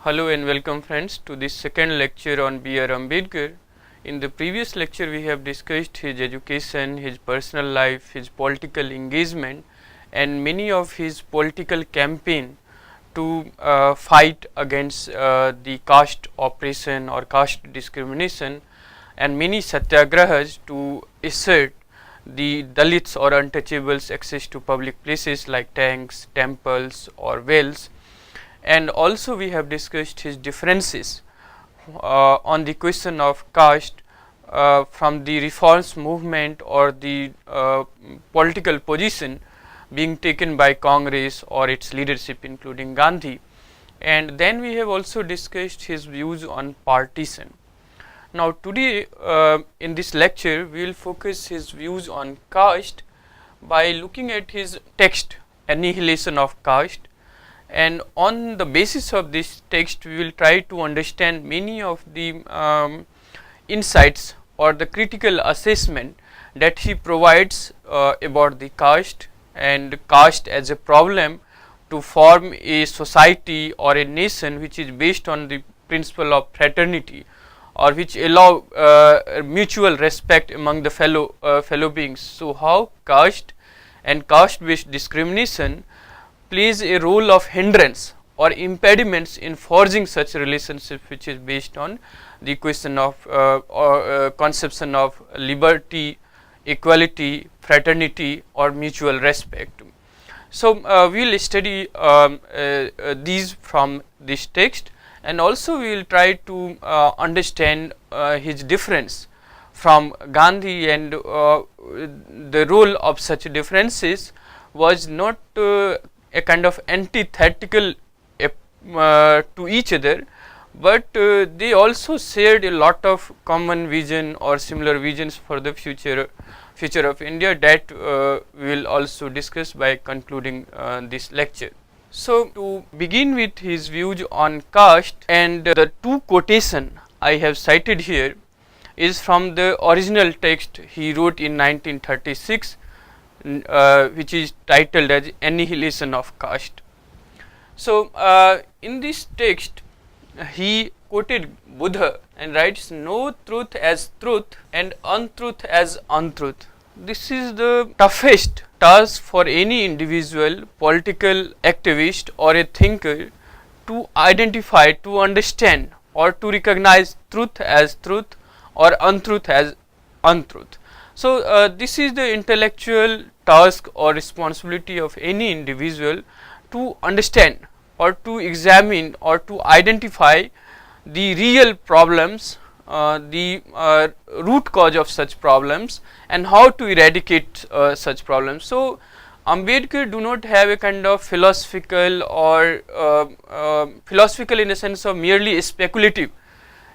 Hello and welcome friends to this second lecture on B.R.Ambedkar. In the previous lecture we have discussed his education, his personal life, his political engagement and many of his political campaign to fight against the caste oppression or caste discrimination, and many satyagrahas to assert the Dalits or untouchables access to public places like tanks, temples or wells. And also we have discussed his differences on the question of caste from the reforms movement or the political position being taken by Congress or its leadership including Gandhi. And then we have also discussed his views on partition. Now today in this lecture we will focus his views on caste by looking at his text Annihilation of Caste, and on the basis of this text we will try to understand many of the insights or the critical assessment that he provides about the caste and caste as a problem to form a society or a nation which is based on the principle of fraternity or which allow mutual respect among the fellow beings. So how caste and caste based discrimination plays a role of hindrance or impediments in forging such relationship which is based on the question of conception of liberty, equality, fraternity or mutual respect. So we will study these from this text, and also we will try to understand his difference from Gandhi, and the role of such differences was not a kind of antithetical to each other, but they also shared a lot of common vision or similar visions for the future of India that we will also discuss by concluding this lecture. So to begin with his views on caste, and the two quotation I have cited here is from the original text he wrote in 1936, which is titled as Annihilation of Caste. So in this text he quoted Buddha and writes, "No truth as truth and untruth as untruth." This is the toughest task for any individual, political activist or a thinker to identify, to understand or to recognize truth as truth or untruth as untruth. So this is the intellectual task or responsibility of any individual to understand or to examine or to identify the real problems, the root cause of such problems and how to eradicate such problems. So Ambedkar do not have a kind of philosophical or philosophical in the sense of merely speculative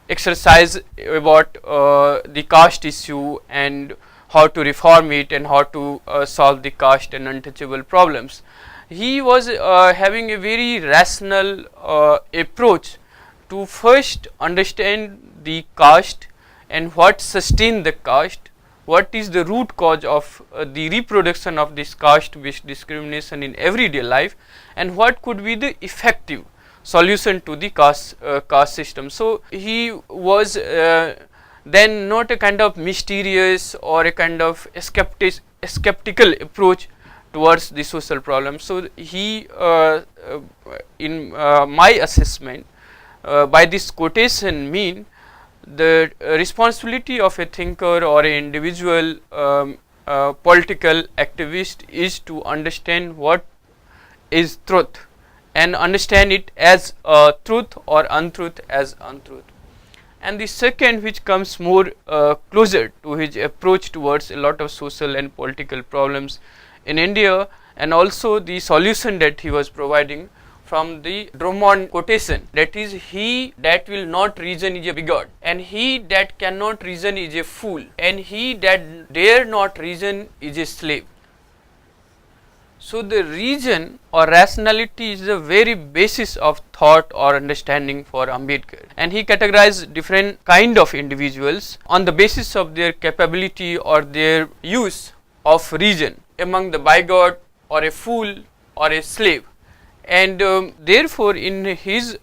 exercise about the caste issue and how to reform it and how to solve the caste and untouchable problems. He was having a very rational approach to first understand the caste and what sustains the caste, what is the root cause of the reproduction of this caste based discrimination in everyday life, and what could be the effective solution to the caste system. So he was then not a kind of mysterious or a kind of skeptical approach towards the social problem. So he in my assessment by this quotation mean the responsibility of a thinker or an individual political activist is to understand what is truth and understand it as truth or untruth as untruth. And the second, which comes more closer to his approach towards a lot of social and political problems in India, and also the solution that he was providing from the Drummond quotation, that is, he that will not reason is a bigot, and he that cannot reason is a fool, and he that dare not reason is a slave. So the reason or rationality is the very basis of thought or understanding for Ambedkar, and he categorized different kind of individuals on the basis of their capability or their use of reason among the bigot or a fool or a slave. and therefore in his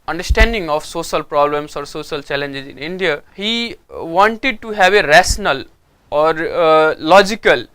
understanding of social problems or social challenges in India, he wanted to have a rational or logical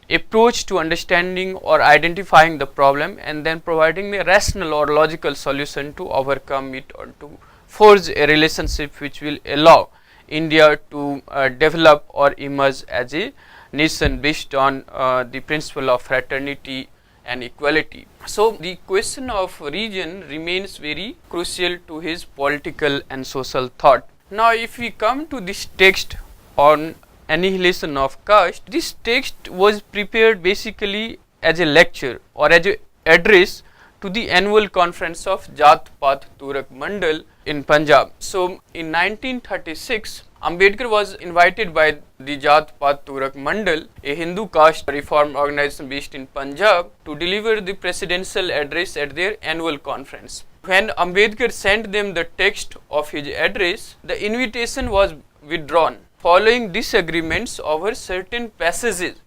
approach to understanding or identifying the problem, and then providing a rational or logical solution to overcome it or to forge a relationship which will allow India to develop or emerge as a nation based on the principle of fraternity and equality. So the question of region remains very crucial to his political and social thought. Now if we come to this text on Annihilation of Caste, this text was prepared basically as a lecture or as an address to the annual conference of Jat Path Todak Mandal in Punjab. So in 1936, Ambedkar was invited by the Jat Path Todak Mandal, a Hindu caste reform organization based in Punjab, to deliver the presidential address at their annual conference. When Ambedkar sent them the text of his address, the invitation was withdrawn following disagreements over certain passages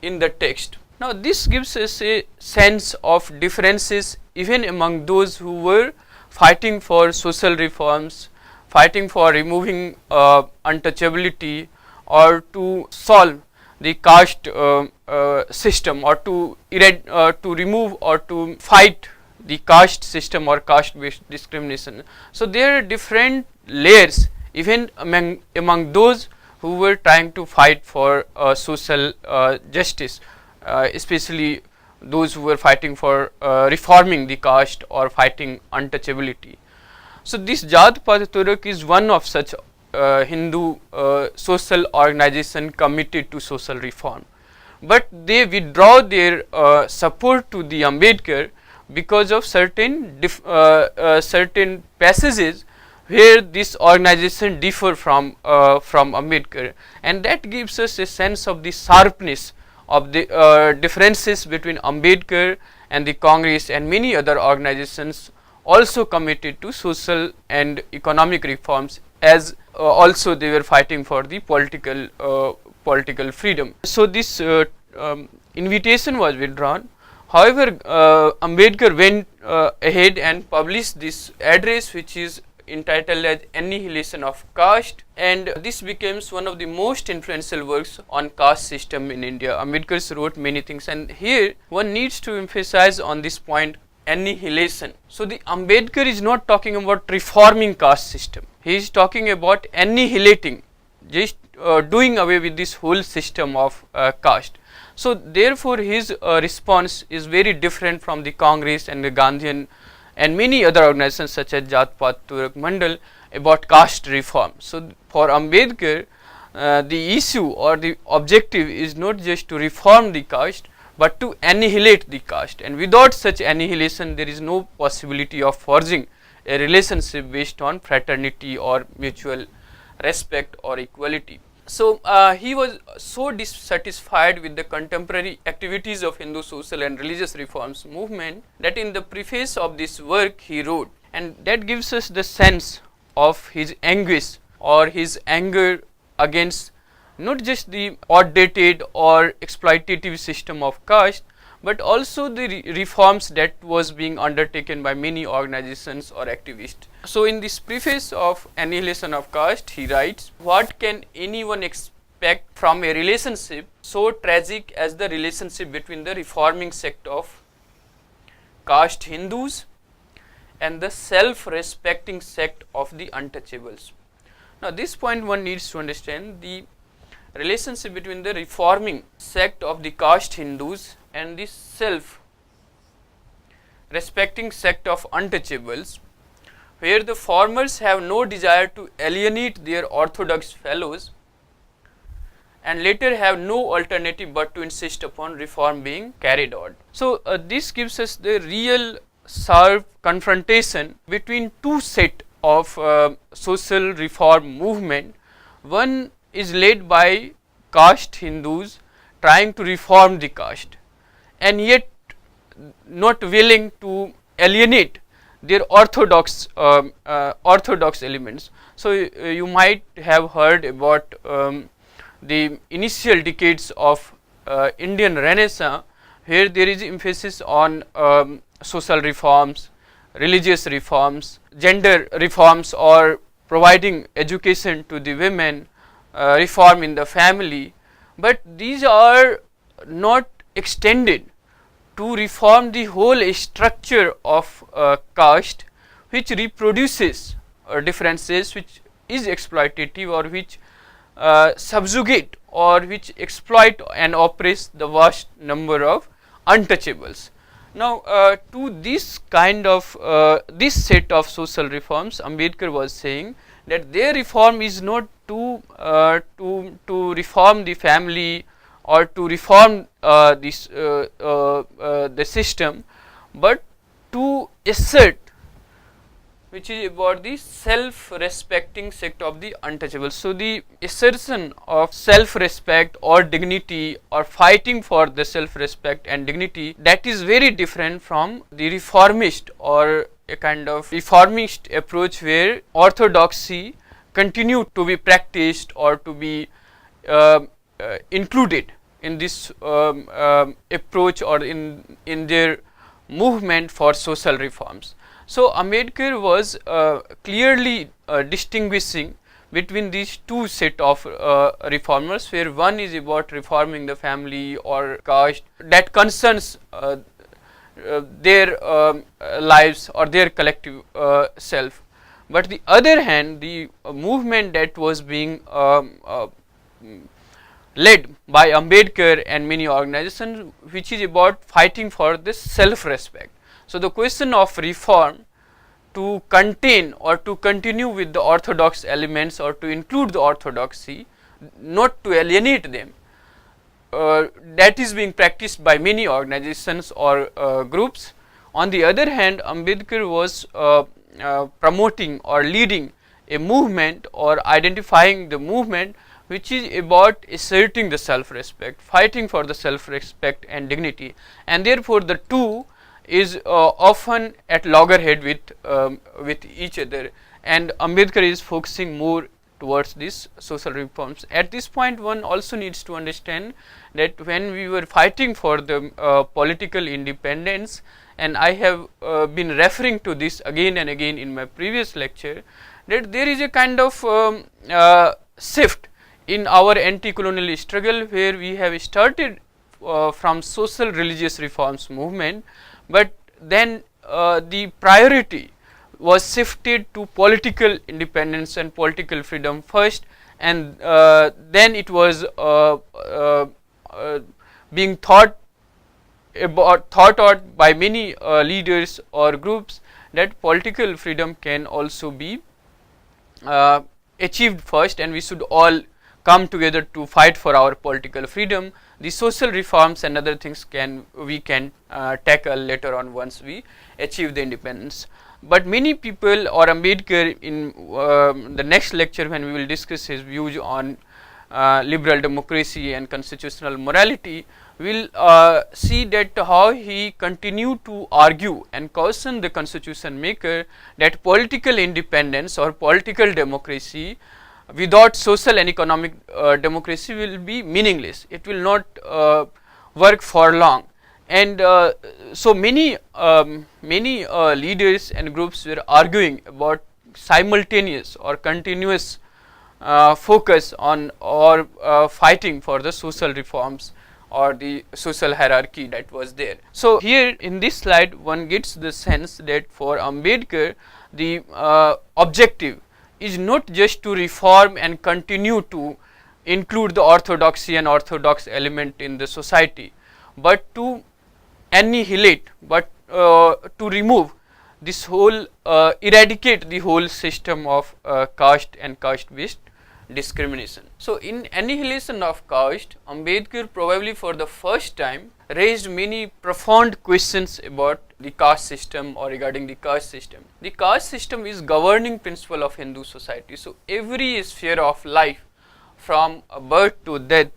in the text. Now this gives us a sense of differences even among those who were fighting for social reforms, fighting for removing untouchability, or to solve the caste system, or to remove or to fight the caste system or caste based discrimination. So there are different layers even among those who were trying to fight for social justice, especially those who were fighting for reforming the caste or fighting untouchability. So this Jat Path Todak is one of such Hindu social organization committed to social reform, but they withdraw their support to the Ambedkar because of certain certain passages where this organization differ from Ambedkar, and that gives us a sense of the sharpness of the differences between Ambedkar and the Congress and many other organizations also committed to social and economic reforms, as also they were fighting for the political freedom. So this invitation was withdrawn. However, Ambedkar went ahead and published this address, which is entitled as Annihilation of Caste, and this becomes one of the most influential works on caste system in India. Ambedkar wrote many things, and here one needs to emphasize on this point, annihilation. So the Ambedkar is not talking about reforming caste system, he is talking about annihilating, just doing away with this whole system of caste. So therefore his response is very different from the Congress and the Gandhian and many other organizations such as Jat Path Todak Mandal about caste reform. So for Ambedkar, the issue or the objective is not just to reform the caste, but to annihilate the caste, and without such annihilation there is no possibility of forging a relationship based on fraternity or mutual respect or equality. So he was so dissatisfied with the contemporary activities of Hindu social and religious reforms movement that in the preface of this work he wrote, and that gives us the sense of his anguish or his anger against not just the outdated or exploitative system of caste, but also the reforms that was being undertaken by many organizations or activists. So in this preface of Annihilation of Caste, he writes, "What can anyone expect from a relationship so tragic as the relationship between the reforming sect of caste Hindus and the self-respecting sect of the untouchables?" Now this point one needs to understand the relationship between the reforming sect of the caste Hindus and the self-respecting sect of untouchables, where the formers have no desire to alienate their orthodox fellows and later have no alternative but to insist upon reform being carried out. So this gives us the real sharp confrontation between two set of social reform movement. One is led by caste Hindus trying to reform the caste and yet not willing to alienate their orthodox elements. So you might have heard about the initial decades of Indian Renaissance, where there is emphasis on social reforms, religious reforms, gender reforms, or providing education to the women, reform in the family, but these are not extended to reform the whole structure of caste, which reproduces differences, which is exploitative, or which subjugate or which exploit and oppress the vast number of untouchables. Now, to this kind of this set of social reforms, Ambedkar was saying that their reform is not to reform the family or to reform the system, but to assert, which is about the self-respecting sect of the untouchables. So, the assertion of self-respect or dignity or fighting for the self-respect and dignity, that is very different from the reformist or a kind of reformist approach where orthodoxy continue to be practiced or to be included in this approach or in their movement for social reforms. So, Ambedkar was clearly distinguishing between these two set of reformers, where one is about reforming the family or caste that concerns their lives or their collective self, but the other hand, the movement that was being led by Ambedkar and many organizations, which is about fighting for this self-respect. So, the question of reform to contain or to continue with the orthodox elements or to include the orthodoxy, not to alienate them, that is being practiced by many organizations or groups. On the other hand, Ambedkar was promoting or leading a movement or identifying the movement which is about asserting the self-respect, fighting for the self-respect and dignity, and therefore the two is often at loggerhead with each other, and Ambedkar is focusing more towards these social reforms. At this point, one also needs to understand that when we were fighting for the political independence, and I have been referring to this again and again in my previous lecture, that there is a kind of shift in our anti-colonial struggle, where we have started from social religious reforms movement, but then the priority was shifted to political independence and political freedom first, and then it was being thought out by many leaders or groups that political freedom can also be achieved first, and we should all come together to fight for our political freedom. The social reforms and other things we can tackle later on once we achieve the independence. But many people, or Ambedkar in the next lecture when we will discuss his views on liberal democracy and constitutional morality, will see that how he continued to argue and caution the constitution maker that political independence or political democracy without social and economic democracy will be meaningless. It will not work for long, and so many leaders and groups were arguing about simultaneous or continuous focus on or fighting for the social reforms or the social hierarchy that was there. So, here in this slide one gets the sense that for Ambedkar the objective is not just to reform and continue to include the orthodoxy and orthodox element in the society, but to annihilate, but to remove this whole, eradicate the whole system of caste and caste based discrimination. So, in Annihilation of Caste, Ambedkar probably for the first time raised many profound questions about the caste system or regarding the caste system. The caste system is governing principle of Hindu society. So, every sphere of life from birth to death,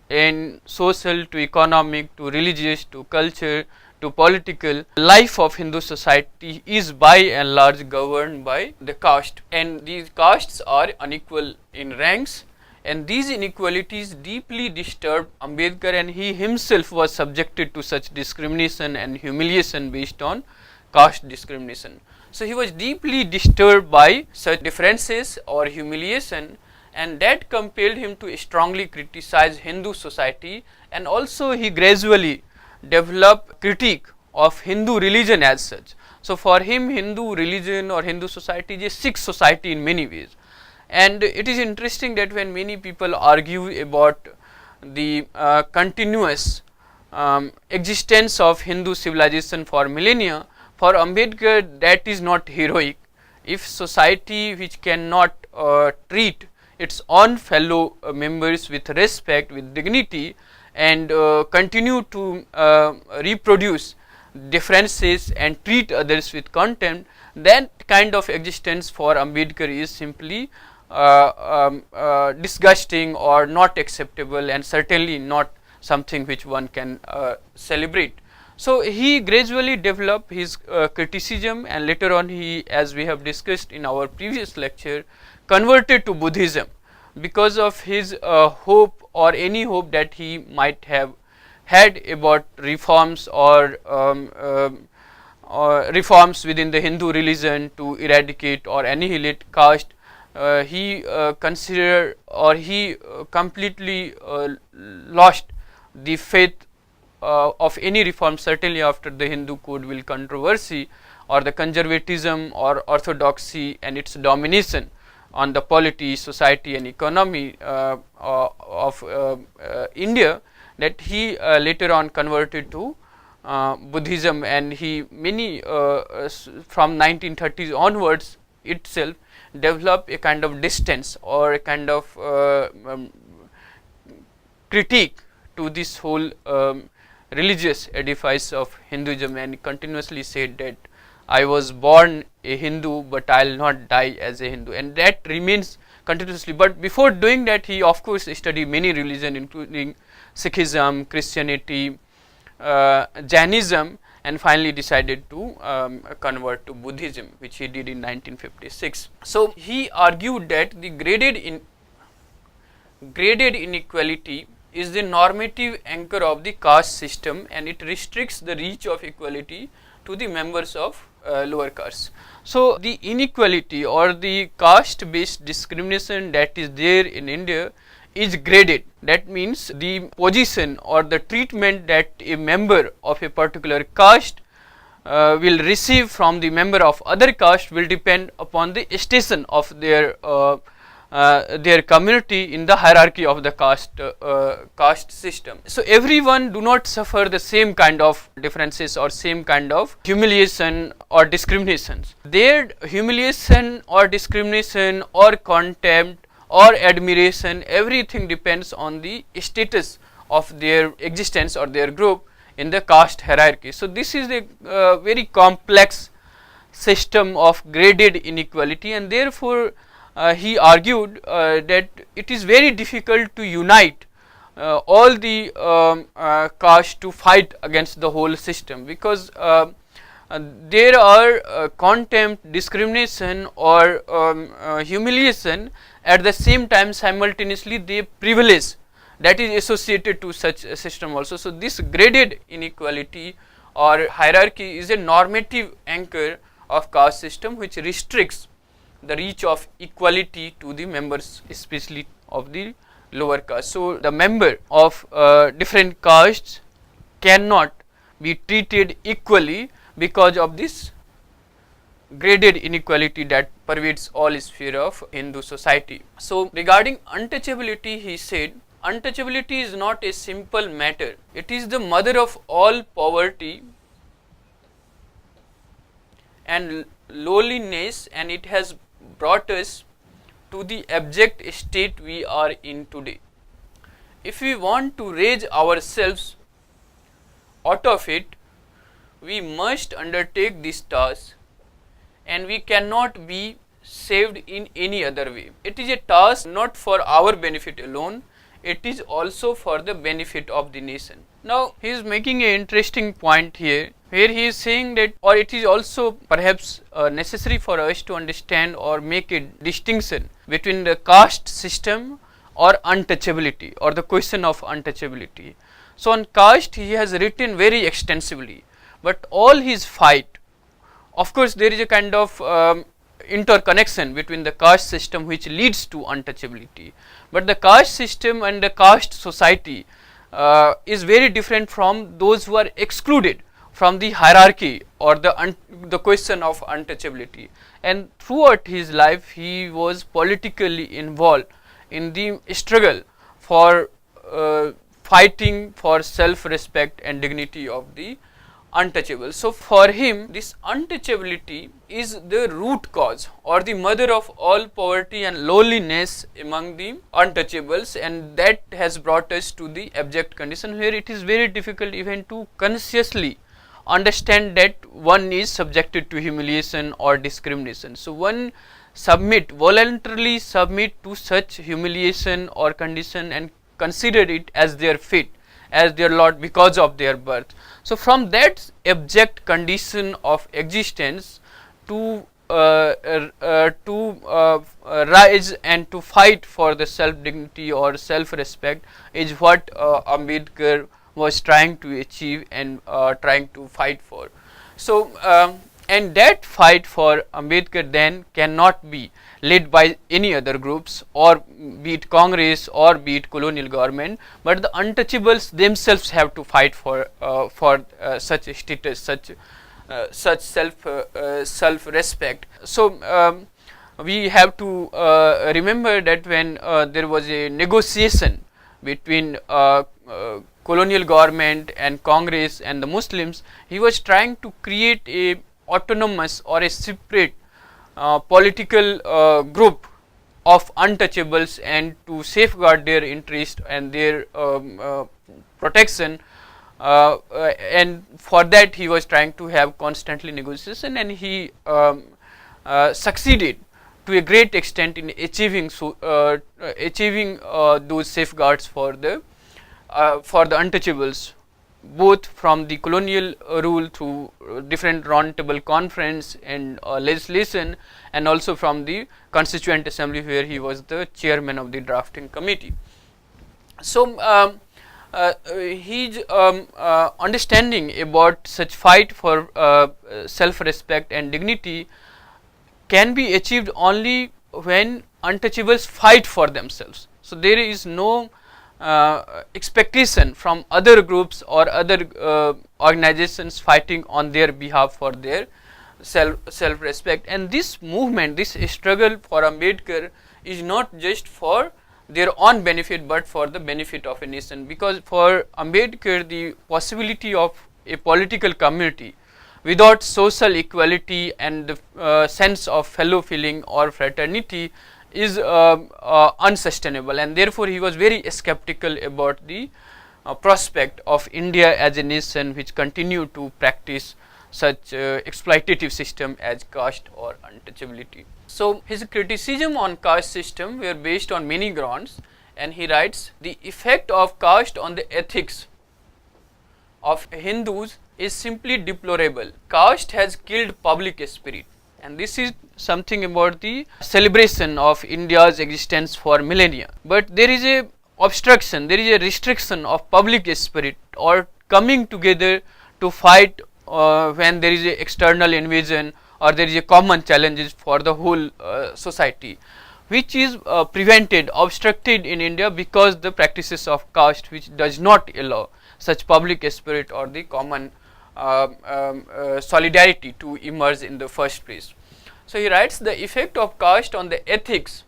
in social to economic to religious to culture to political life of Hindu society is by and large governed by the caste, and these castes are unequal in ranks, and these inequalities deeply disturbed Ambedkar, and he himself was subjected to such discrimination and humiliation based on caste discrimination. So, he was deeply disturbed by such differences or humiliation, and that compelled him to strongly criticize Hindu society, and also he gradually developed critique of Hindu religion as such. So, for him Hindu religion or Hindu society is a sick society in many ways, and it is interesting that when many people argue about the continuous existence of Hindu civilization for millennia, for Ambedkar that is not heroic. If society which cannot treat its own fellow members with respect, with dignity, and continue to reproduce differences and treat others with contempt, that kind of existence for Ambedkar is simply disgusting or not acceptable, and certainly not something which one can celebrate. So, he gradually developed his criticism, and later on he, as we have discussed in our previous lecture, converted to Buddhism because of his hope, or any hope that he might have had about reforms or reforms within the Hindu religion to eradicate or annihilate caste. He considered, or he completely lost the faith of any reform, certainly after the Hindu code will controversy, or the conservatism or orthodoxy and its domination on the polity, society and economy of India, that he later on converted to Buddhism, and he from 1930s onwards itself developed a kind of distance or a kind of critique to this whole religious edifice of Hinduism, and continuously said that I was born a Hindu, but I will not die as a Hindu, and that remains continuously. But before doing that, he of course studied many religions, including Sikhism, Christianity, Jainism, and finally decided to convert to Buddhism, which he did in 1956. So, he argued that the graded inequality is the normative anchor of the caste system, and it restricts the reach of equality to the members of lower castes. So, the inequality or the caste based discrimination that is there in India is graded. That means the position or the treatment that a member of a particular caste will receive from the member of other caste will depend upon the station of their community in the hierarchy of the caste system. So, everyone do not suffer the same kind of differences or same kind of humiliation or discriminations. Their humiliation or discrimination or contempt or admiration, everything depends on the status of their existence or their group in the caste hierarchy. So, this is a very complex system of graded inequality, and therefore he argued that it is very difficult to unite all the caste to fight against the whole system, because there are contempt, discrimination or humiliation, at the same time simultaneously they privilege that is associated to such a system also. So, this graded inequality or hierarchy is a normative anchor of caste system which restricts the reach of equality to the members, especially of the lower caste. So, the member of different castes cannot be treated equally because of this graded inequality that pervades all sphere of Hindu society. So, regarding untouchability, he said, untouchability is not a simple matter, it is the mother of all poverty and lowliness, and it has brought us to the abject state we are in today. If we want to raise ourselves out of it, we must undertake this task, and we cannot be saved in any other way. It is a task not for our benefit alone, it is also for the benefit of the nation. Now, he is making an interesting point here, where he is saying that, or it is also perhaps necessary for us to understand or make a distinction between the caste system or untouchability, or the question of untouchability. So on caste he has written very extensively, but all his fight, of course there is a kind of interconnection between the caste system which leads to untouchability, but the caste system and the caste society is very different from those who are excluded from the hierarchy or the question of untouchability. And throughout his life he was politically involved in the struggle for fighting for self-respect and dignity of the untouchable. So for him this untouchability is the root cause or the mother of all poverty and lowliness among the untouchables, and that has brought us to the abject condition where it is very difficult even to consciously understand that one is subjected to humiliation or discrimination. So one voluntarily submit to such humiliation or condition and consider it as their fate, as their lot because of their birth. So from that abject condition of existence to rise and to fight for the self dignity or self respect is what Ambedkar was trying to achieve and trying to fight for. So and that fight for Ambedkar then cannot be led by any other groups, or be it Congress or be it colonial government, but the untouchables themselves have to fight for such status, such self respect. So we have to remember that when there was a negotiation between colonial government and Congress and the Muslims, he was trying to create a autonomous or a separate political group of untouchables and to safeguard their interest and their protection, and for that he was trying to have constantly negotiation, and he succeeded to a great extent in achieving those safeguards for the untouchables, both from the colonial rule through different round table conference and legislation, and also from the Constituent Assembly where he was the chairman of the drafting committee. So his understanding about such fight for self-respect and dignity can be achieved only when untouchables fight for themselves. So there is no expectation from other groups or other organizations fighting on their behalf for their self-respect. And this movement, this struggle for Ambedkar is not just for their own benefit but for the benefit of a nation, because for Ambedkar the possibility of a political community without social equality and the sense of fellow feeling or fraternity is unsustainable, and therefore he was very skeptical about the prospect of India as a nation which continue to practice such exploitative system as caste or untouchability. So his criticism on caste system were based on many grounds, and he writes, the effect of caste on the ethics of Hindus is simply deplorable. Caste has killed public spirit, and this is something about the celebration of India's existence for millennia. But there is a obstruction, there is a restriction of public spirit or coming together to fight when there is a external invasion or there is a common challenges for the whole society, which is prevented, obstructed in India because the practices of caste which does not allow such public spirit or the common solidarity to emerge in the first place. So he writes, the effect of caste on the ethics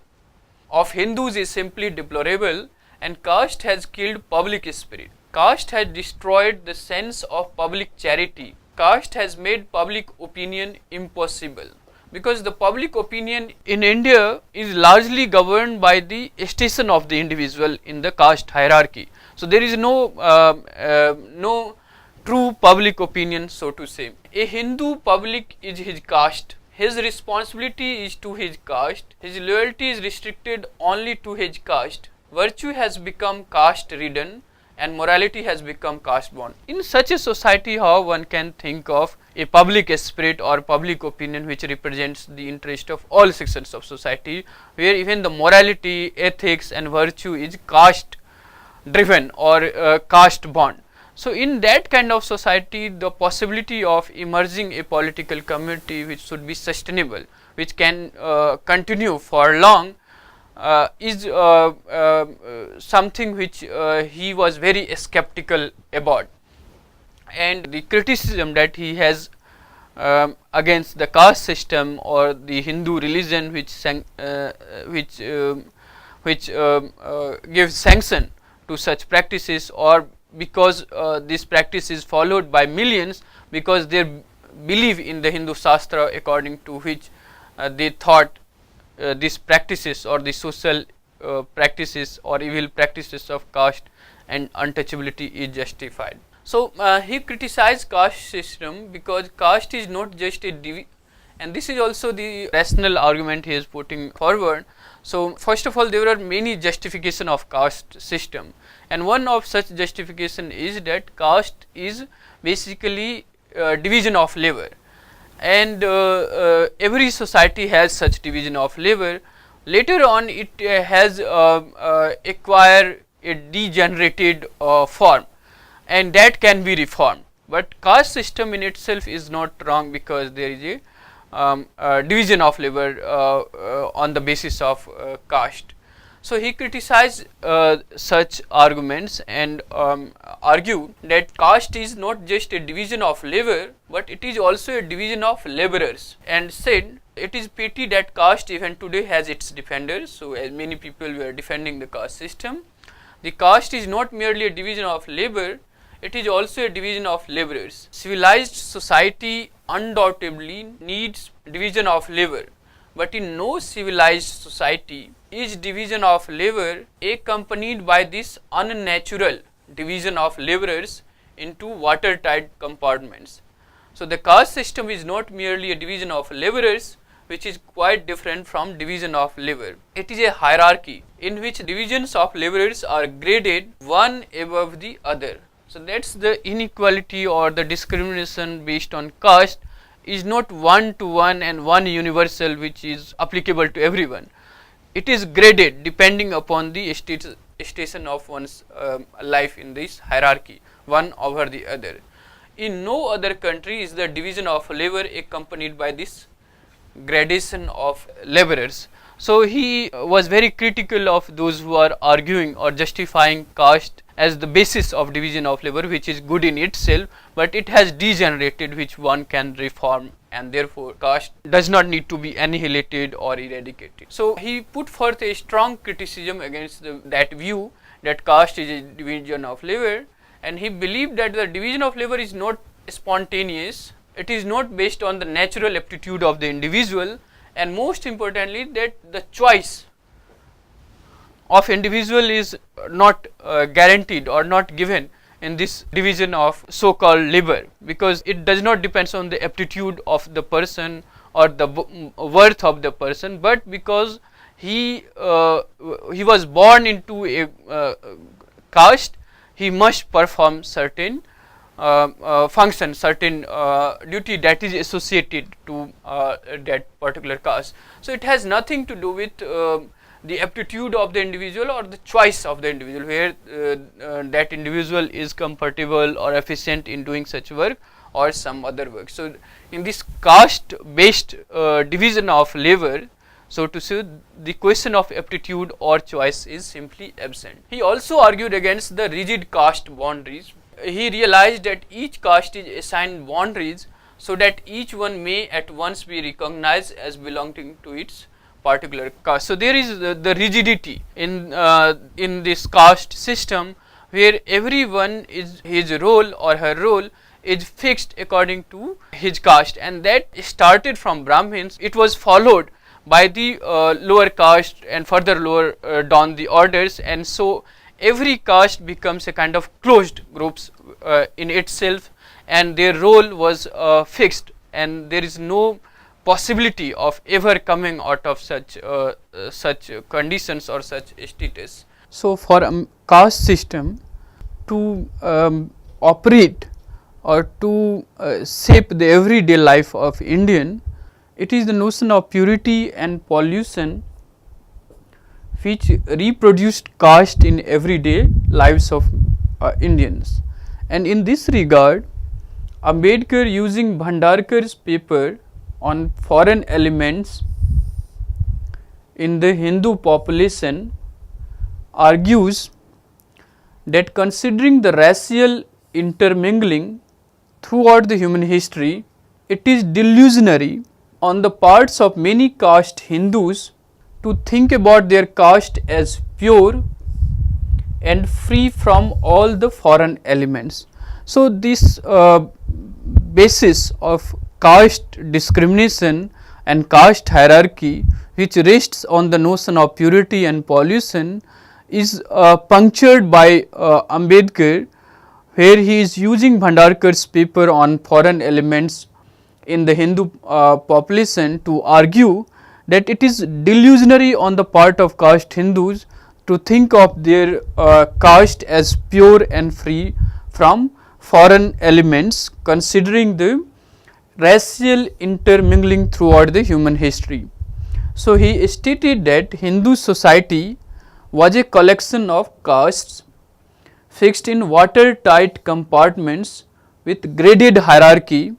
of Hindus is simply deplorable, and caste has killed public spirit. Caste has destroyed the sense of public charity. Caste has made public opinion impossible, because the public opinion in India is largely governed by the station of the individual in the caste hierarchy. So there is no true public opinion, so to say. A Hindu public is his caste. His responsibility is to his caste. His loyalty is restricted only to his caste. Virtue has become caste ridden, and morality has become caste born. In such a society, how one can think of a public spirit or public opinion which represents the interest of all sections of society, where even the morality, ethics and virtue is caste driven or caste born. So in that kind of society, the possibility of emerging a political community which should be sustainable, which can continue for long, is something which he was very skeptical about. And the criticism that he has against the caste system or the Hindu religion which gives sanction to such practices, or because this practice is followed by millions because they believe in the Hindu Shastra, according to which they thought these practices or the social practices or evil practices of caste and untouchability is justified. So he criticized caste system because caste is not just a and this is also the rational argument he is putting forward. So first of all, there are many justification of caste system, and one of such justification is that caste is basically division of labor, and every society has such division of labor. Later on it has acquired a degenerated form, and that can be reformed, but caste system in itself is not wrong because there is a division of labor on the basis of caste. So he criticized such arguments and argued that caste is not just a division of labor, but it is also a division of laborers, and said it is pity that caste even today has its defenders. So as many people were defending the caste system, the caste is not merely a division of labor, it is also a division of laborers. Civilized society undoubtedly needs division of labor, but in no civilized society is division of labor accompanied by this unnatural division of laborers into watertight compartments. So the caste system is not merely a division of laborers, which is quite different from division of labor. It is a hierarchy in which divisions of laborers are graded one above the other. So that's the inequality or the discrimination based on caste is not one to one and one universal which is applicable to everyone. It is graded depending upon the station of one's life in this hierarchy, one over the other. In no other country is the division of labor accompanied by this gradation of laborers. So he was very critical of those who are arguing or justifying caste as the basis of division of labor, which is good in itself, but it has degenerated, which one can reform, and therefore caste does not need to be annihilated or eradicated. So he put forth a strong criticism against that view that caste is a division of labor, and he believed that the division of labor is not spontaneous, it is not based on the natural aptitude of the individual, and most importantly that the choice of individual is not guaranteed or not given in this division of so called labor, because it does not depend on the aptitude of the person or the worth of the person, but because he was born into a caste, he must perform certain function, certain duty that is associated to that particular caste. So it has nothing to do with the aptitude of the individual or the choice of the individual, where that individual is comfortable or efficient in doing such work or some other work. So in this caste based division of labor, so to say, the question of aptitude or choice is simply absent. He also argued against the rigid caste boundaries. He realized that each caste is assigned boundaries so that each one may at once be recognized as belonging to its particular caste. So there is the rigidity in this caste system, where everyone is his role or her role is fixed according to his caste, and that started from Brahmins. It was followed by the lower caste and further lower down the orders, and so every caste becomes a kind of closed groups in itself, and their role was fixed, and there is no possibility of ever coming out of such conditions or such status. So for a caste system, to operate or to shape the everyday life of Indian, it is the notion of purity and pollution which reproduced caste in everyday lives of Indians. And in this regard, Ambedkar, using Bhandarkar's paper on foreign elements in the Hindu population, argues that considering the racial intermingling throughout the human history, it is delusionary on the parts of many caste Hindus to think about their caste as pure and free from all the foreign elements. So, this basis of caste discrimination and caste hierarchy, which rests on the notion of purity and pollution, is punctured by Ambedkar, where he is using Bhandarkar's paper on foreign elements in the Hindu population to argue that it is delusionary on the part of caste Hindus to think of their caste as pure and free from foreign elements, considering the racial intermingling throughout the human history. So, he stated that Hindu society was a collection of castes fixed in watertight compartments with graded hierarchy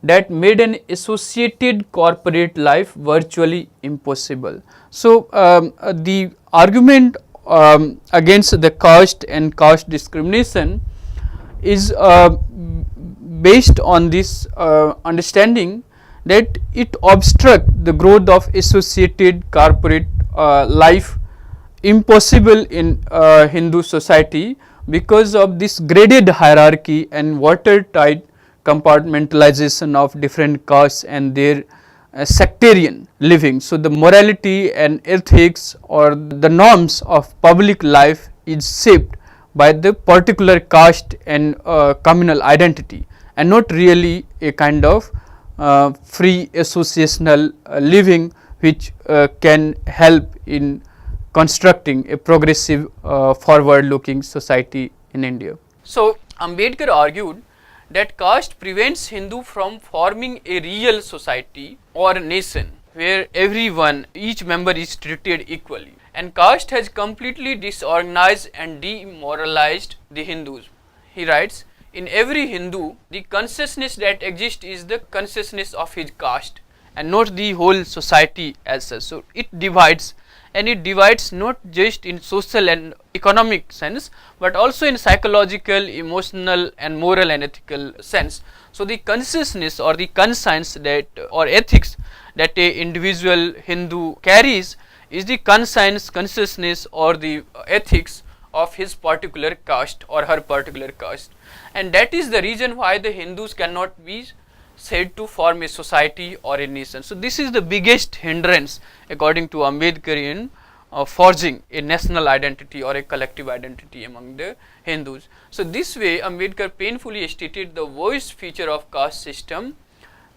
that made an associated corporate life virtually impossible. So, the argument against the caste and caste discrimination is based on this understanding that it obstructs the growth of associated corporate life impossible in Hindu society because of this graded hierarchy and watertight compartmentalization of different castes and their sectarian living. So, the morality and ethics or the norms of public life is shaped by the particular caste and communal identity, and not really a kind of free associational living which can help in constructing a progressive forward looking society in India. So, Ambedkar argued that caste prevents Hindu from forming a real society or a nation where everyone, each member is treated equally, and caste has completely disorganized and demoralized the Hindus. He writes, in every Hindu, the consciousness that exists is the consciousness of his caste and not the whole society as such. So, it divides, and it divides not just in social and economic sense, but also in psychological, emotional and moral and ethical sense. So, the consciousness or the conscience that or ethics that a individual Hindu carries is the conscience, consciousness or the ethics of his particular caste or her particular caste, and that is the reason why the Hindus cannot be said to form a society or a nation. So, this is the biggest hindrance according to Ambedkar in forging a national identity or a collective identity among the Hindus. So, this way Ambedkar painfully stated the worst feature of caste system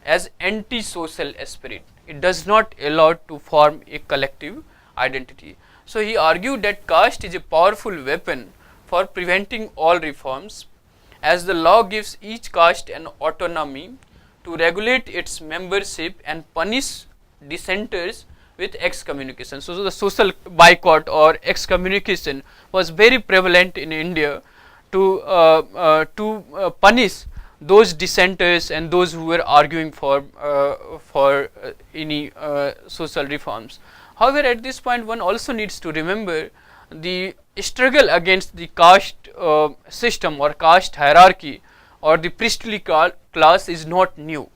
as anti-social spirit. It does not allow to form a collective identity. So, he argued that caste is a powerful weapon for preventing all reforms, as the law gives each caste an autonomy to regulate its membership and punish dissenters with excommunication. So, the social boycott or excommunication was very prevalent in India to punish those dissenters and those who were arguing for any social reforms. However, at this point one also needs to remember the struggle against the caste system or caste hierarchy or the priestly class is not new.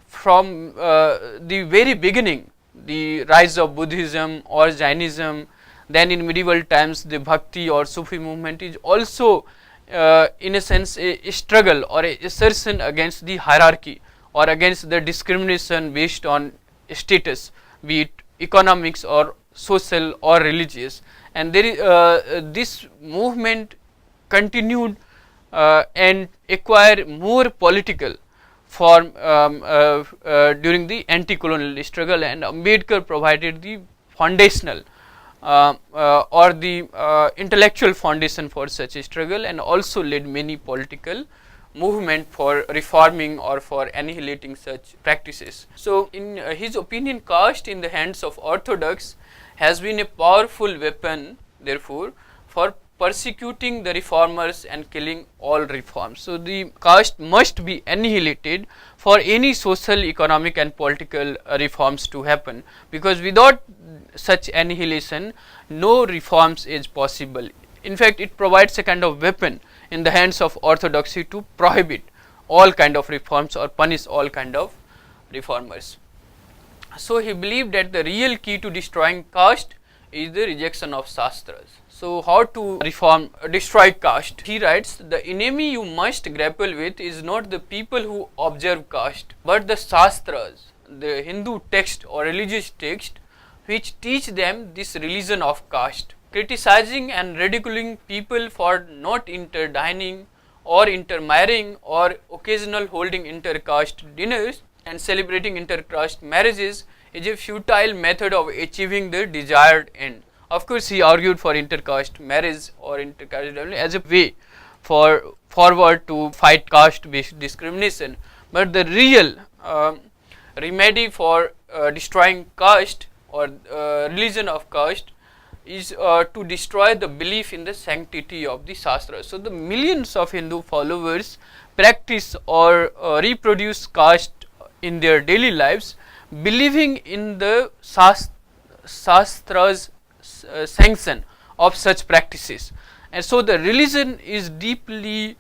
From the very beginning, the rise of Buddhism or Jainism, then in medieval times the Bhakti or Sufi movement is also in a sense a struggle or a assertion against the hierarchy or against the discrimination based on status, be it economics or social or religious, and there is this movement continued and acquire more political form during the anti-colonial struggle, and Ambedkar provided the foundational or the intellectual foundation for such a struggle, and also led many political movement for reforming or for annihilating such practices. So in his opinion, caste in the hands of orthodox has been a powerful weapon, therefore, for persecuting the reformers and killing all reforms. So the caste must be annihilated for any social, economic and political reforms to happen, because without such annihilation no reforms is possible. In fact, it provides a kind of weapon in the hands of orthodoxy to prohibit all kind of reforms or punish all kind of reformers. So he believed that the real key to destroying caste is the rejection of Shastras. So how to destroy caste? He writes, the enemy you must grapple with is not the people who observe caste, but the Shastras, the Hindu text or religious text which teach them this religion of caste. Criticizing and ridiculing people for not interdining or intermarrying or occasional holding intercaste dinners and celebrating intercaste marriages is a futile method of achieving the desired end. Of course, he argued for intercaste marriage or intercaste as a way forward to fight caste based discrimination, but the real remedy for destroying caste or religion of caste is to destroy the belief in the sanctity of the Shastras. So the millions of Hindu followers practice or reproduce caste in their daily lives, believing in the Shastras sanction of such practices, and so the religion is deeply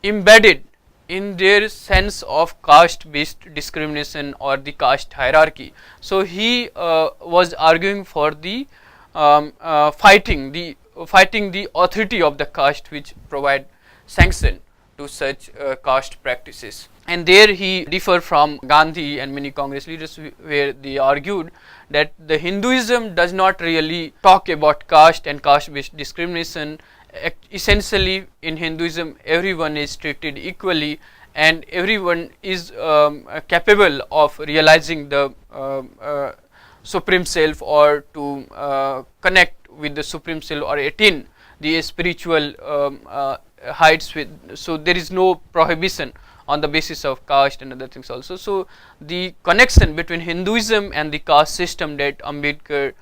embedded in their sense of caste based discrimination or the caste hierarchy. So he was arguing for the fighting the authority of the caste which provide sanction to such caste practices. And there he differed from Gandhi and many Congress leaders, where they argued that the Hinduism does not really talk about caste and caste based discrimination. Essentially in Hinduism everyone is treated equally and everyone is capable of realizing the supreme self or to connect with the supreme self or attain the spiritual heights with. So there is no prohibition on the basis of caste and other things also. So the connection between Hinduism and the caste system that Ambedkar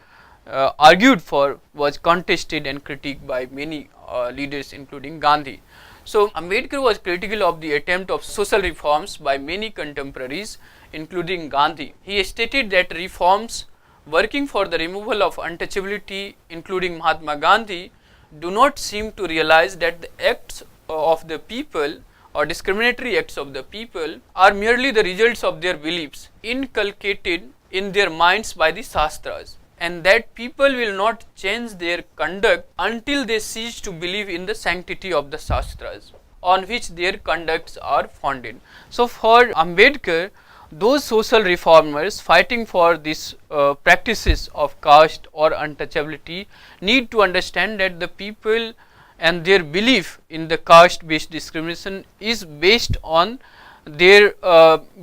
argued for was contested and critiqued by many leaders including Gandhi. So Ambedkar was critical of the attempt of social reforms by many contemporaries including Gandhi. He stated that reforms working for the removal of untouchability including Mahatma Gandhi do not seem to realize that the acts of the people or discriminatory acts of the people are merely the results of their beliefs inculcated in their minds by the Shastras, and that people will not change their conduct until they cease to believe in the sanctity of the Shastras on which their conducts are founded. So for Ambedkar, those social reformers fighting for these practices of caste or untouchability need to understand that the people and their belief in the caste based discrimination is based on their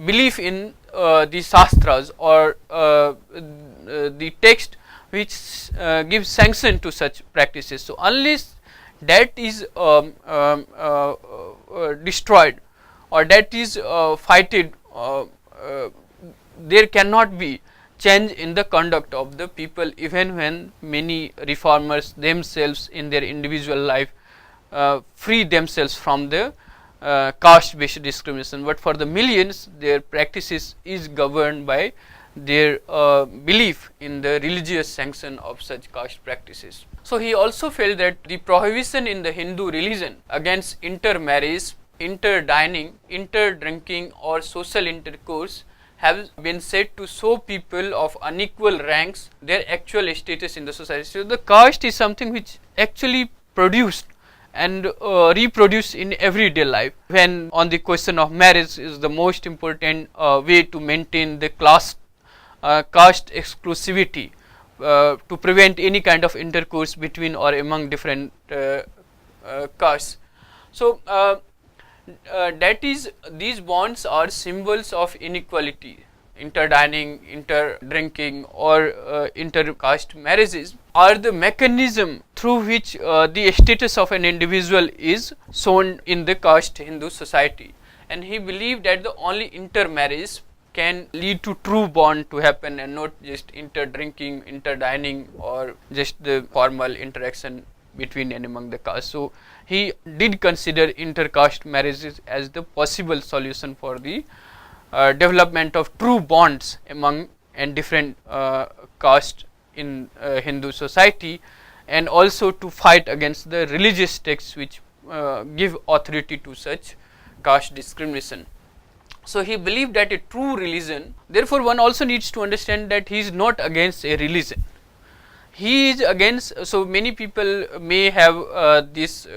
belief in the Shastras or the text which gives sanction to such practices. So unless that is destroyed or that is fighted, there cannot be change in the conduct of the people, even when many reformers themselves in their individual life free themselves from the caste based discrimination. But for the millions, their practices is governed by their belief in the religious sanction of such caste practices. So he also felt that the prohibition in the Hindu religion against intermarriage, interdining, interdrinking or social intercourse have been said to show people of unequal ranks their actual status in the society. So the caste is something which actually produced and reproduced in everyday life. When on the question of marriage is the most important way to maintain the caste exclusivity to prevent any kind of intercourse between or among different castes. So that is, these bonds are symbols of inequality inter-dining, inter-drinking or inter-caste marriages are the mechanism through which the status of an individual is shown in the caste Hindu society. And he believed that the only intermarriage can lead to true bond to happen and not just inter-drinking, inter-dining or just the formal interaction between and among the castes. So he did consider inter-caste marriages as the possible solution for the development of true bonds among and different castes in Hindu society, and also to fight against the religious texts which give authority to such caste discrimination. So he believed that a true religion, therefore one also needs to understand that he is not against a religion. He is against, so many people may have this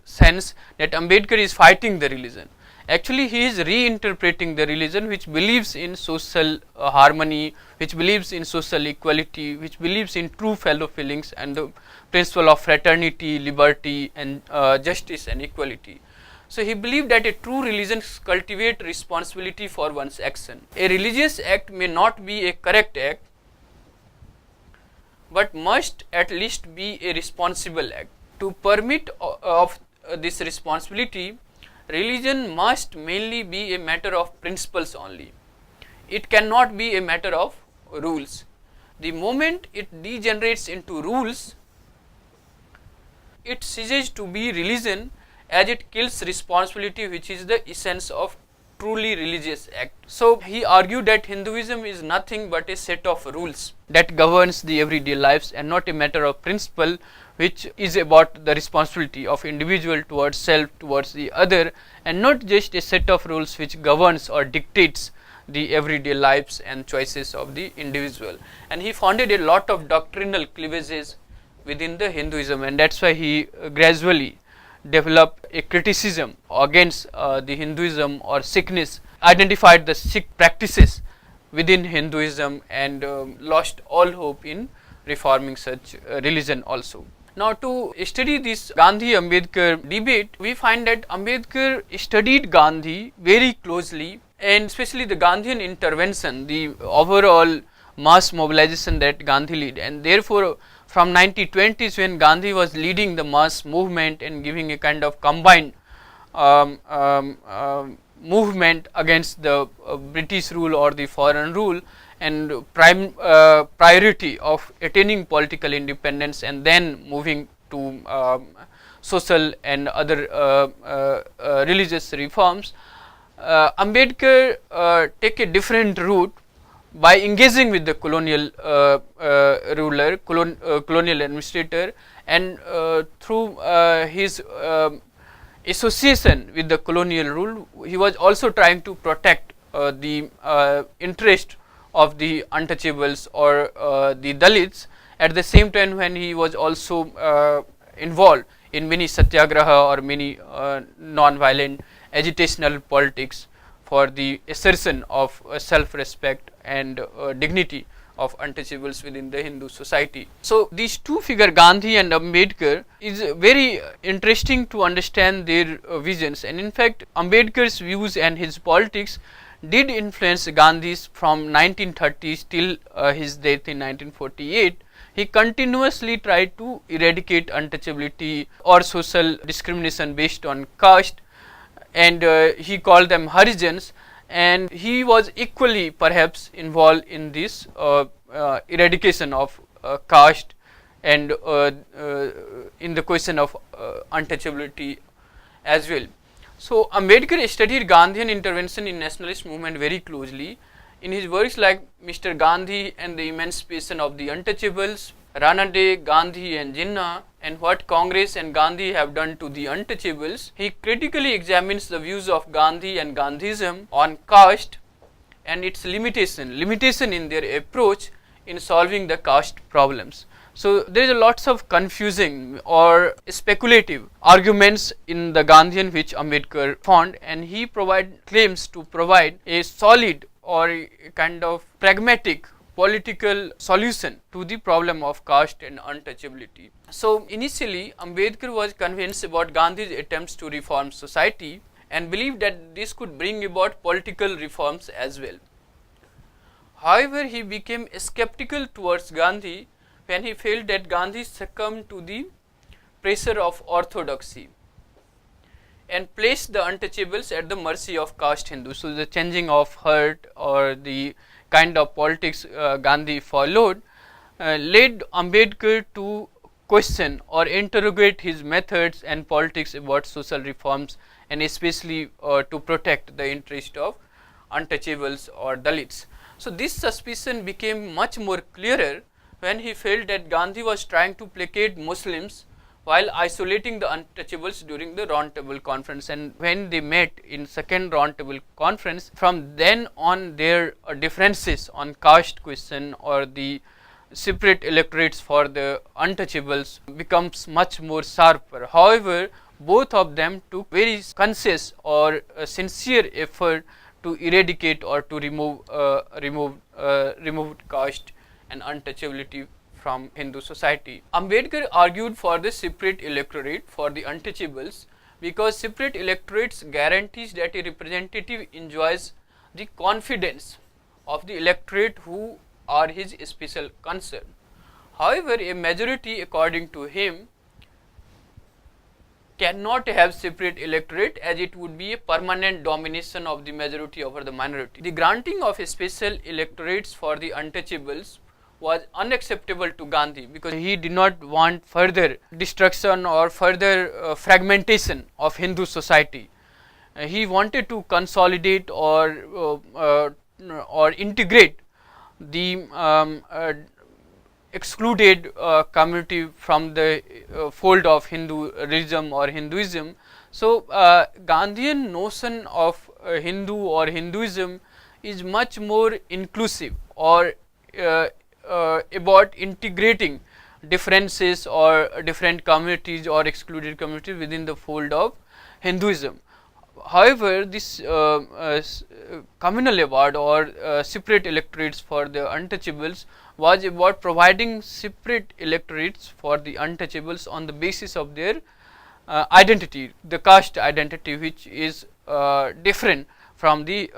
sense that Ambedkar is fighting the religion. Actually he is reinterpreting the religion which believes in social harmony, which believes in social equality, which believes in true fellow feelings and the principle of fraternity, liberty and justice and equality. So he believed that a true religion cultivates responsibility for one's action. A religious act may not be a correct act, but must at least be a responsible act. To permit of this responsibility, religion must mainly be a matter of principles only. It cannot be a matter of rules. The moment it degenerates into rules, it ceases to be religion, as it kills responsibility, which is the essence of truly religious act. So he argued that Hinduism is nothing but a set of rules that governs the everyday lives and not a matter of principle, which is about the responsibility of individual towards self, towards the other, and not just a set of rules which governs or dictates the everyday lives and choices of the individual. And he founded a lot of doctrinal cleavages within the Hinduism, and that's why he gradually developed a criticism against the Hinduism or Sikhness, identified the Sikh practices within Hinduism and lost all hope in reforming such religion also. Now to study this Gandhi-Ambedkar debate, we find that Ambedkar studied Gandhi very closely, and especially the Gandhian intervention, the overall mass mobilization that Gandhi led, and therefore from 1920s when Gandhi was leading the mass movement and giving a kind of combined movement against the British rule or the foreign rule, and priority of attaining political independence and then moving to social and other religious reforms, Ambedkar take a different route by engaging with the colonial ruler, colonial administrator, and through his association with the colonial rule, he was also trying to protect the interest of the untouchables or the Dalits. At the same time, when he was also involved in many satyagraha or many non-violent agitational politics for the assertion of self-respect and dignity of untouchables within the Hindu society. So these two figures, Gandhi and Ambedkar, is very interesting to understand their visions, and in fact Ambedkar's views and his politics did influence Gandhi's from 1930s till his death in 1948. He continuously tried to eradicate untouchability or social discrimination based on caste, and he called them Harijans, and he was equally perhaps involved in this eradication of caste and in the question of untouchability as well. So Ambedkar studied Gandhian intervention in nationalist movement very closely. In his works like Mr. Gandhi and the Emancipation of the Untouchables, Rana Day, Gandhi and Jinnah, and what Congress and Gandhi have done to the untouchables, he critically examines the views of Gandhi and Gandhism on caste and its limitation in their approach in solving the caste problems. So there is a lots of confusing or speculative arguments in the Gandhian which Ambedkar found, and he claims to provide a solid or a kind of pragmatic political solution to the problem of caste and untouchability. So initially Ambedkar was convinced about Gandhi's attempts to reform society and believed that this could bring about political reforms as well. However, he became skeptical towards Gandhi when he felt that Gandhi succumbed to the pressure of orthodoxy and placed the untouchables at the mercy of caste Hindus. So, the changing of heart or the kind of politics Gandhi followed led Ambedkar to question or interrogate his methods and politics about social reforms, and especially to protect the interest of untouchables or Dalits. So, this suspicion became much more clearer when he felt that Gandhi was trying to placate Muslims while isolating the untouchables during the Round Table Conference. And when they met in second Round Table Conference, from then on their differences on caste question or the separate electorates for the untouchables becomes much more sharper. However, both of them took very conscious or sincere effort to eradicate or to remove caste and untouchability from Hindu society. Ambedkar argued for the separate electorate for the untouchables because separate electorates guarantees that a representative enjoys the confidence of the electorate who are his special concern. However, a majority, according to him, cannot have separate electorate, as it would be a permanent domination of the majority over the minority. The granting of special electorates for the untouchables was unacceptable to Gandhi because he did not want further destruction or further fragmentation of Hindu society. He wanted to consolidate or integrate the excluded community from the fold of Hinduism or Hinduism. So, Gandhian notion of Hindu or Hinduism is much more inclusive or about integrating differences or different communities or excluded communities within the fold of Hinduism. However, this communal award or separate electorates for the untouchables was about providing separate electorates for the untouchables on the basis of their identity, the caste identity, which is different from the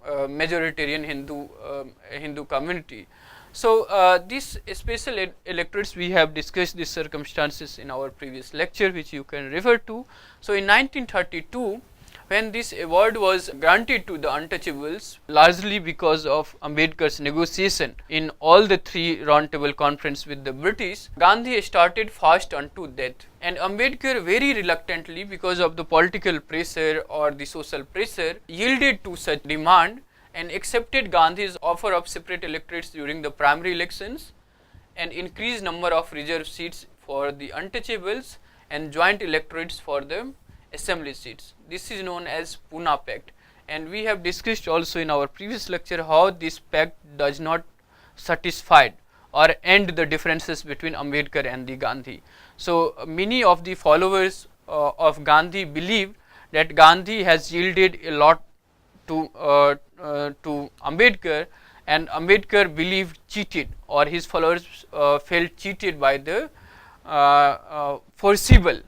majoritarian Hindu community. So, these special electorates, we have discussed these circumstances in our previous lecture, which you can refer to. So, in 1932, when this award was granted to the untouchables, largely because of Ambedkar's negotiation in all the three Round Table Conference with the British, Gandhi started fast unto death, and Ambedkar very reluctantly, because of the political pressure or the social pressure, yielded to such demand and accepted Gandhi's offer of separate electorates during the primary elections and increased number of reserve seats for the untouchables and joint electorates for the assembly seats. This is known as Pune Pact, and we have discussed also in our previous lecture how this pact does not satisfy or end the differences between Ambedkar and the Gandhi. So, many of the followers of Gandhi believe that Gandhi has yielded a lot to Ambedkar, and Ambedkar believed cheated, or his followers felt cheated by the foreseeable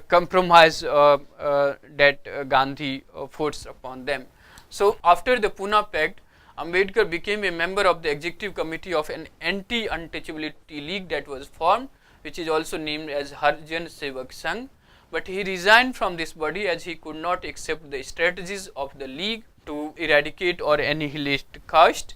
compromise that Gandhi forced upon them. So, after the Pune Pact, Ambedkar became a member of the executive committee of an anti-untouchability league that was formed, which is also named as Harijan Sevak Sangh, but he resigned from this body as he could not accept the strategies of the league to eradicate or annihilate caste.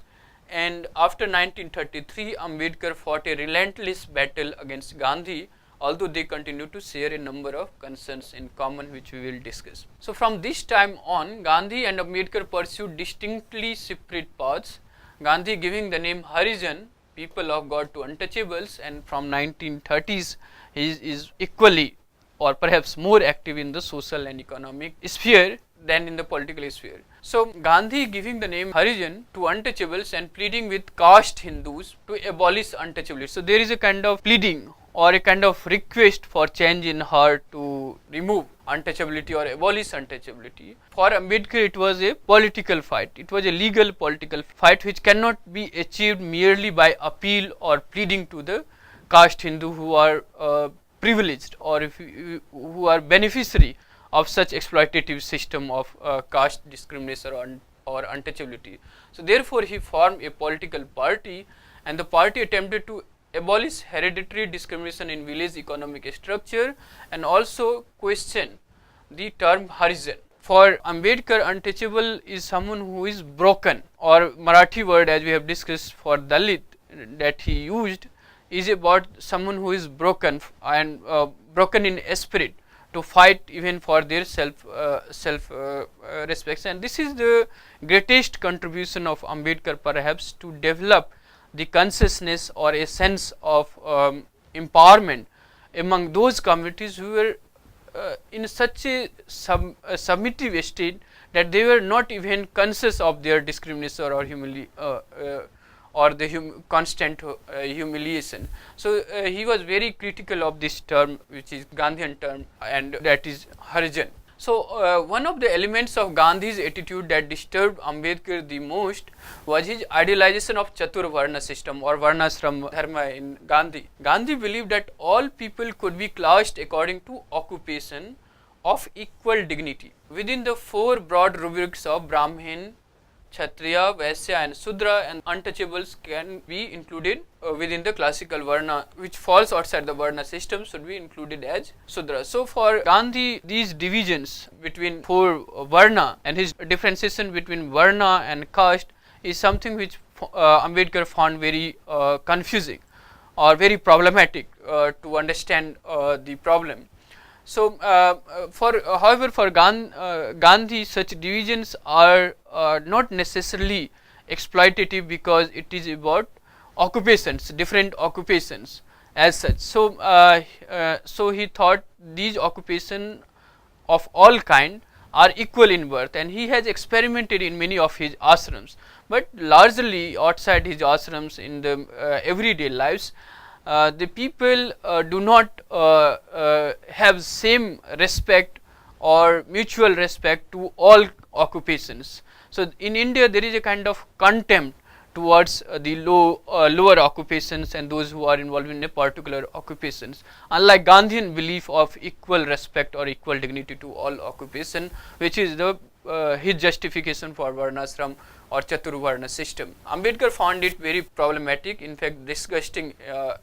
And after 1933, Ambedkar fought a relentless battle against Gandhi, although they continue to share a number of concerns in common, which we will discuss. So, from this time on, Gandhi and Ambedkar pursued distinctly separate paths, Gandhi giving the name Harijan, people of God, to untouchables, and from 1930s he is equally or perhaps more active in the social and economic sphere than in the political sphere. So, Gandhi giving the name Harijan to untouchables and pleading with caste Hindus to abolish untouchability. So, there is a kind of pleading or a kind of request for change in heart to remove untouchability or abolish untouchability. For Ambedkar, it was a political fight. It was a legal political fight which cannot be achieved merely by appeal or pleading to the caste Hindu who are privileged or who are beneficiary of such exploitative system of caste discrimination or untouchability. So therefore he formed a political party, and the party attempted to abolish hereditary discrimination in village economic structure and also question the term Harijan. For Ambedkar, untouchable is someone who is broken, or Marathi word as we have discussed for Dalit that he used is about someone who is broken and broken in spirit to fight even for their self respect. And this is the greatest contribution of Ambedkar perhaps, to develop the consciousness or a sense of empowerment among those communities who were in such a submissive state that they were not even conscious of their discrimination or or the constant humiliation. So he was very critical of this term, which is Gandhian term, and that is Harijan. So one of the elements of Gandhi's attitude that disturbed Ambedkar the most was his idealization of Chatur Varna system or Varnashrama dharma in Gandhi. Gandhi believed that all people could be classed according to occupation of equal dignity within the four broad rubrics of Brahmin, Kshatriya, Vaishya and Sudra, and untouchables can be included within the classical Varna, which falls outside the Varna system should be included as Sudra. So for Gandhi, these divisions between four Varna and his differentiation between Varna and caste is something which Ambedkar found very confusing or very problematic to understand the problem. So, however, for Gandhi, such divisions are not necessarily exploitative because it is about occupations, different occupations as such. So, so he thought these occupations of all kind are equal in worth, and he has experimented in many of his ashrams, but largely outside his ashrams in the everyday lives. The people do not have same respect or mutual respect to all occupations. So in India there is a kind of contempt towards the lower occupations and those who are involved in a particular occupations, unlike Gandhian belief of equal respect or equal dignity to all occupation, which is the his justification for Varnashram or Chaturvarna system. Ambedkar found it very problematic, in fact disgusting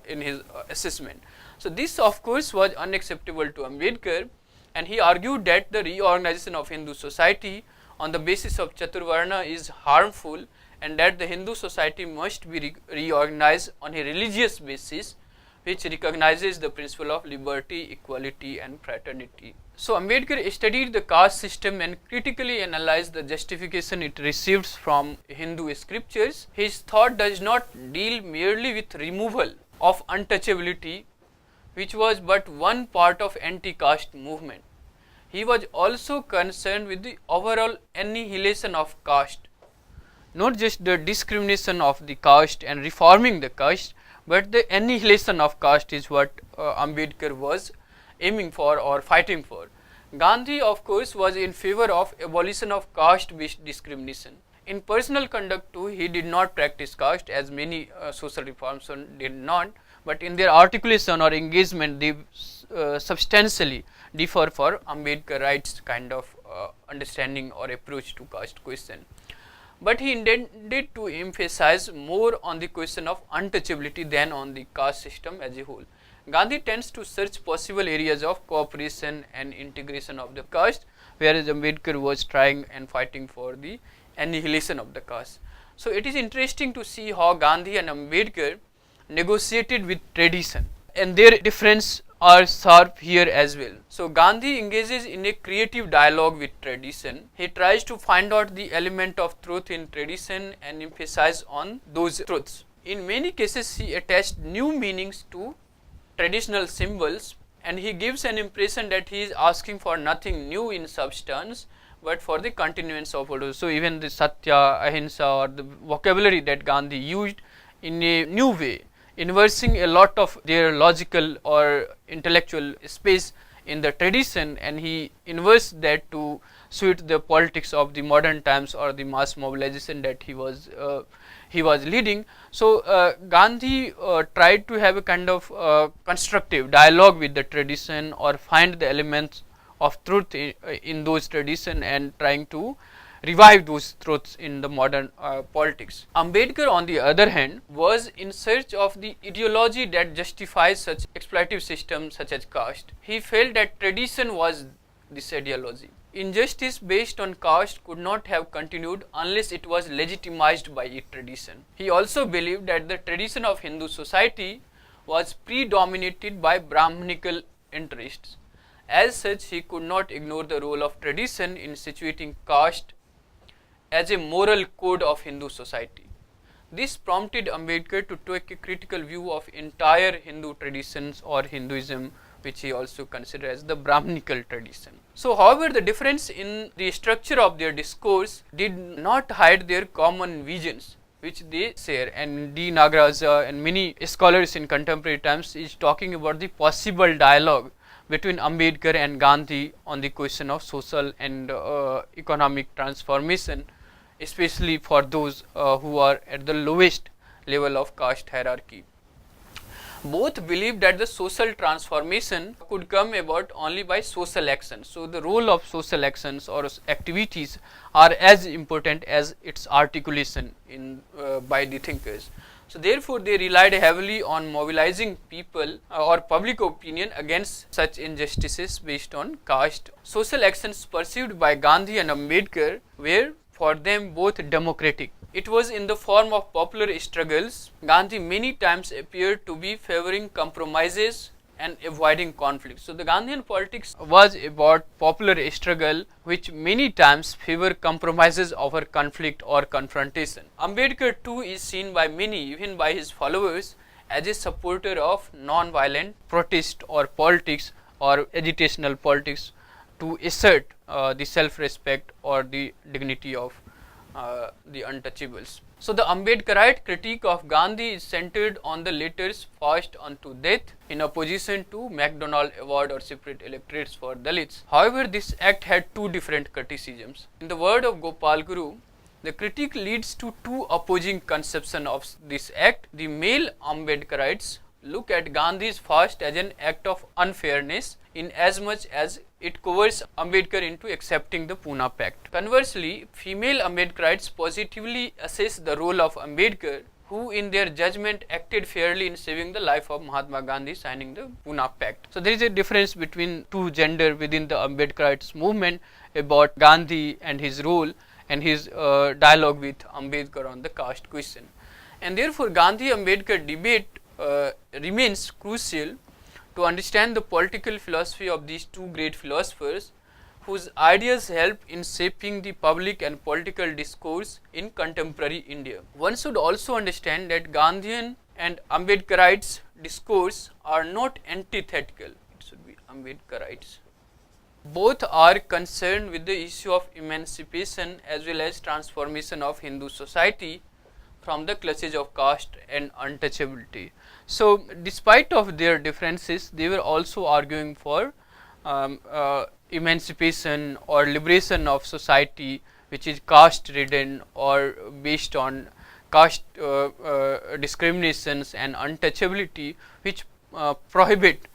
in his assessment. So this of course was unacceptable to Ambedkar, and he argued that the reorganization of Hindu society on the basis of Chaturvarna is harmful, and that the Hindu society must be reorganized on a religious basis which recognizes the principle of liberty, equality and fraternity. So Ambedkar studied the caste system and critically analyzed the justification it receives from Hindu scriptures. His thought does not deal merely with removal of untouchability, which was but one part of anti-caste movement. He was also concerned with the overall annihilation of caste, not just the discrimination of the caste and reforming the caste, but the annihilation of caste is what Ambedkar was aiming for or fighting for. Gandhi of course was in favor of abolition of caste based discrimination. In personal conduct too, he did not practice caste, as many social reformers did not, but in their articulation or engagement they substantially differ for Ambedkar rights kind of understanding or approach to caste question. But he intended to emphasize more on the question of untouchability than on the caste system as a whole. Gandhi tends to search possible areas of cooperation and integration of the caste, whereas Ambedkar was trying and fighting for the annihilation of the caste. So it is interesting to see how Gandhi and Ambedkar negotiated with tradition, and their difference are sharp here as well. So Gandhi engages in a creative dialogue with tradition. He tries to find out the element of truth in tradition and emphasize on those truths. In many cases he attached new meanings to traditional symbols, and he gives an impression that he is asking for nothing new in substance, but for the continuance of order. So even the Satya, Ahimsa or the vocabulary that Gandhi used in a new way, inversing a lot of their logical or intellectual space in the tradition, and he inversed that to suit the politics of the modern times or the mass mobilization that he was leading. So Gandhi tried to have a kind of constructive dialogue with the tradition or find the elements of truth in those tradition and trying to revive those truths in the modern politics. Ambedkar, on the other hand, was in search of the ideology that justifies such exploitative systems such as caste. He felt that tradition was this ideology. Injustice based on caste could not have continued unless it was legitimized by its tradition. He also believed that the tradition of Hindu society was predominated by Brahmanical interests. As such, he could not ignore the role of tradition in situating caste as a moral code of Hindu society. This prompted Ambedkar to take a critical view of entire Hindu traditions or Hinduism, which he also considered as the Brahmanical tradition. So, however, the difference in the structure of their discourse did not hide their common visions, which they share, and D. Nagaraja and many scholars in contemporary times is talking about the possible dialogue between Ambedkar and Gandhi on the question of social and economic transformation, especially for those who are at the lowest level of caste hierarchy. Both believed that the social transformation could come about only by social action. So, the role of social actions or activities are as important as its articulation in by the thinkers. So, therefore, they relied heavily on mobilizing people or public opinion against such injustices based on caste. Social actions pursued by Gandhi and Ambedkar were for them both democratic. It was in the form of popular struggles. Gandhi many times appeared to be favoring compromises and avoiding conflict. So, the Gandhian politics was about popular struggle, which many times favor compromises over conflict or confrontation. Ambedkar too is seen by many, even by his followers, as a supporter of non-violent protest or politics or agitational politics to assert the self-respect or the dignity of the untouchables. So, the Ambedkarite critique of Gandhi is centered on the latter's fast unto death in opposition to MacDonald Award or separate electorates for Dalits. However, this act had two different criticisms. In the word of Gopal Guru, the critique leads to two opposing conceptions of this act. The male Ambedkarites look at Gandhi's fast as an act of unfairness in as much as it coerces Ambedkar into accepting the Pune Pact. Conversely, female Ambedkarites positively assess the role of Ambedkar, who in their judgment acted fairly in saving the life of Mahatma Gandhi signing the Pune Pact. So, there is a difference between two gender within the Ambedkarites movement about Gandhi and his role and his dialogue with Ambedkar on the caste question. And therefore, Gandhi-Ambedkar debate remains crucial to understand the political philosophy of these two great philosophers, whose ideas help in shaping the public and political discourse in contemporary India. One should also understand that Gandhian and Ambedkarites discourse are not antithetical. It should be Ambedkarites. Both are concerned with the issue of emancipation as well as transformation of Hindu society from the clutches of caste and untouchability. So, despite of their differences, they were also arguing for emancipation or liberation of society which is caste ridden or based on caste discriminations and untouchability, which prohibit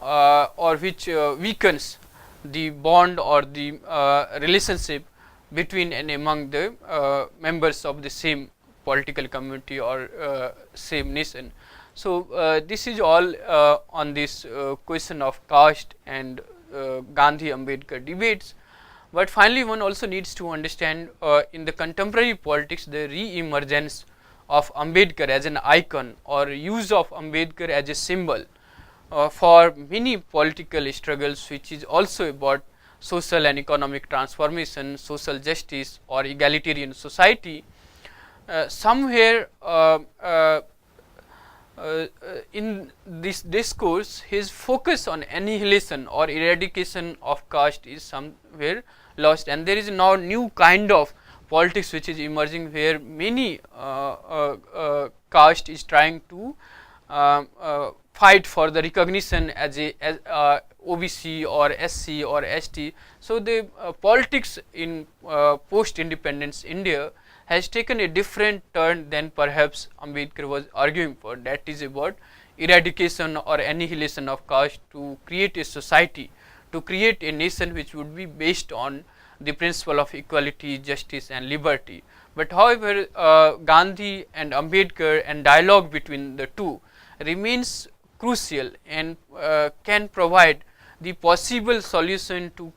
or which weakens the bond or the relationship between and among the members of the same political community or same nation. So, this is all on this question of caste and Gandhi-Ambedkar debates. But finally, one also needs to understand in the contemporary politics the re-emergence of Ambedkar as an icon or use of Ambedkar as a symbol for many political struggles, which is also about social and economic transformation, social justice or egalitarian society. Somewhere in this discourse, his focus on annihilation or eradication of caste is somewhere lost, and there is now new kind of politics which is emerging, where many caste is trying to fight for the recognition as a OBC or SC or ST. So, the politics in post-independence India has taken a different turn than perhaps Ambedkar was arguing for. That is about eradication or annihilation of caste to create a society, to create a nation which would be based on the principle of equality, justice and liberty. But however, Gandhi and Ambedkar and dialogue between the two remains crucial and can provide the possible solution to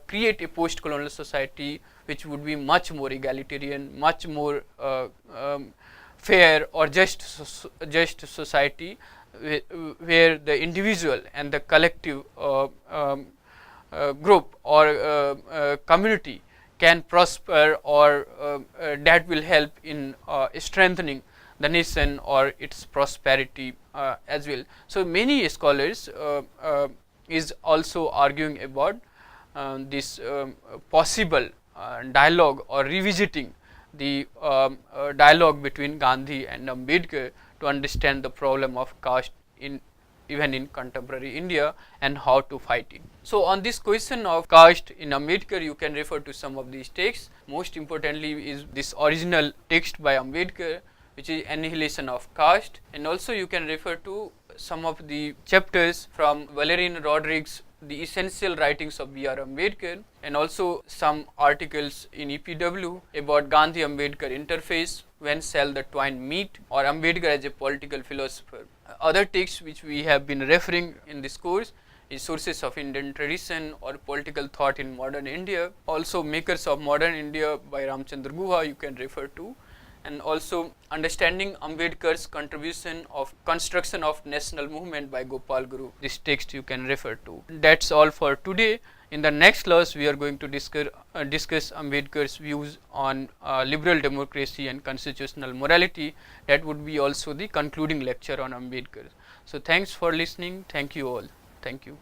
create a post-colonial society which would be much more egalitarian, much more fair or just society, where the individual and the collective group or community can prosper, or that will help in strengthening the nation or its prosperity as well. So, many scholars is also arguing about this possible dialogue or revisiting the dialogue between Gandhi and Ambedkar to understand the problem of caste in even in contemporary India and how to fight it. So, on this question of caste in Ambedkar, you can refer to some of these texts. Most importantly is this original text by Ambedkar, which is Annihilation of Caste, and also you can refer to some of the chapters from Valerian Rodrigues' The Essential Writings of B.R.Ambedkar, and also some articles in EPW about Gandhi-Ambedkar interface, When Shall the Twain Meet, or Ambedkar as a Political Philosopher. Other texts which we have been referring in this course is Sources of Indian Tradition or Political Thought in Modern India, also Makers of Modern India by Ramchandra Guha you can refer to, and also Understanding Ambedkar's Contribution of Construction of National Movement by Gopal Guru. This text you can refer to. That's all for today. In the next class, we are going to discuss Ambedkar's views on liberal democracy and constitutional morality. That would be also the concluding lecture on Ambedkar. So, thanks for listening. Thank you all. Thank you.